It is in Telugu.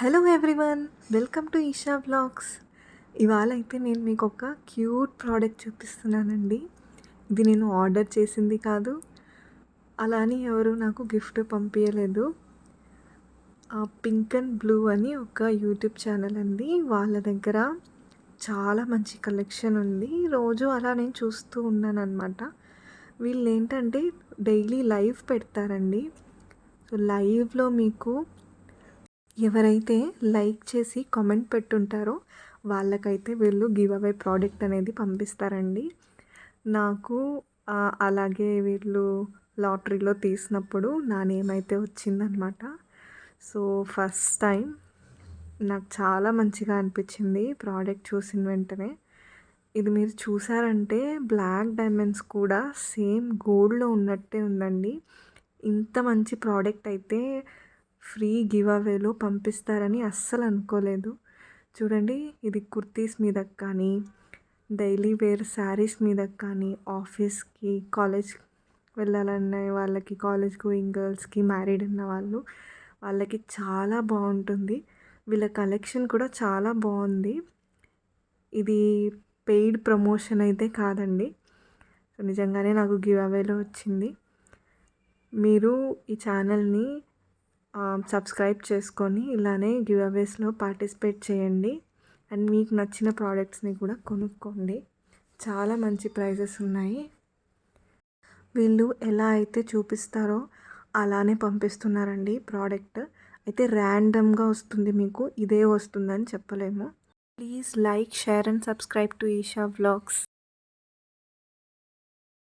Hello everyone, welcome to Eesha vlogs. ఇవాళ అయితే నేను మీకు ఒక క్యూట్ ప్రోడక్ట్ చూపిస్తున్నానండి. ఇది నేను ఆర్డర్ చేసింది కాదు, అలా అని ఎవరు నాకు గిఫ్ట్ పంపించలేదు. పింక్ అండ్ బ్లూ అని ఒక యూట్యూబ్ ఛానల్ అండి. వాళ్ళ దగ్గర చాలా మంచి కలెక్షన్ ఉంది. రోజు అలా నేను చూస్తూ ఉన్నాను అనమాట. వీళ్ళు ఏంటంటే డైలీ లైవ్ పెడతారండి. సో లైవ్లో మీకు ఎవరైతే లైక్ చేసి కామెంట్ పెట్టుంటారో వాళ్ళకైతే వీళ్ళు గివ్ అవే ప్రోడక్ట్ అనేది పంపిస్తారండి. నాకు అలాగే వీళ్ళు లాటరీలో తీసినప్పుడు నా నేమ్ అయితే వచ్చిందనమాట. సో ఫస్ట్ టైం నాకు చాలా మంచిగా అనిపించింది ప్రోడక్ట్ చూసిన వెంటనే. ఇది మీరు చూసారంటే బ్లాక్ డైమండ్స్ కూడా సేమ్ గోల్డ్లో ఉన్నట్టే ఉందండి. ఇంత మంచి ప్రోడక్ట్ అయితే ఫ్రీ గివ్ అవేలో పంపిస్తారని అస్సలు అనుకోలేదు. చూడండి, ఇది కుర్తీస్ మీదకి కానీ, డైలీ వేర్ శారీస్ మీదకి కానీ, ఆఫీస్కి కాలేజ్ వెళ్ళాలనే వాళ్ళకి, కాలేజ్ గోయింగ్ గర్ల్స్కి, మ్యారీడ్ ఉన్న వాళ్ళకి చాలా బాగుంటుంది. వీళ్ళ కలెక్షన్ కూడా చాలా బాగుంది. ఇది పెయిడ్ ప్రమోషన్ అయితే కాదండి. సో నిజంగానే నాకు గివ్ అవేలో వచ్చింది. మీరు ఈ ఛానల్ని సబ్స్క్రైబ్ చేసుకొని ఇలానే గివ్ అవేస్లో పార్టిసిపేట్ చేయండి. అండ్ మీకు నచ్చిన ప్రోడక్ట్స్ని కూడా కొనుక్కోండి. చాలా మంచి ప్రైజెస్ ఉన్నాయి. వీళ్ళు ఎలా అయితే చూపిస్తారో అలానే పంపిస్తున్నారండి ప్రోడక్ట్. అయితే ర్యాండమ్గా వస్తుంది, మీకు ఇదే వస్తుందని చెప్పలేము. Please like, share and subscribe to Eesha vlogs.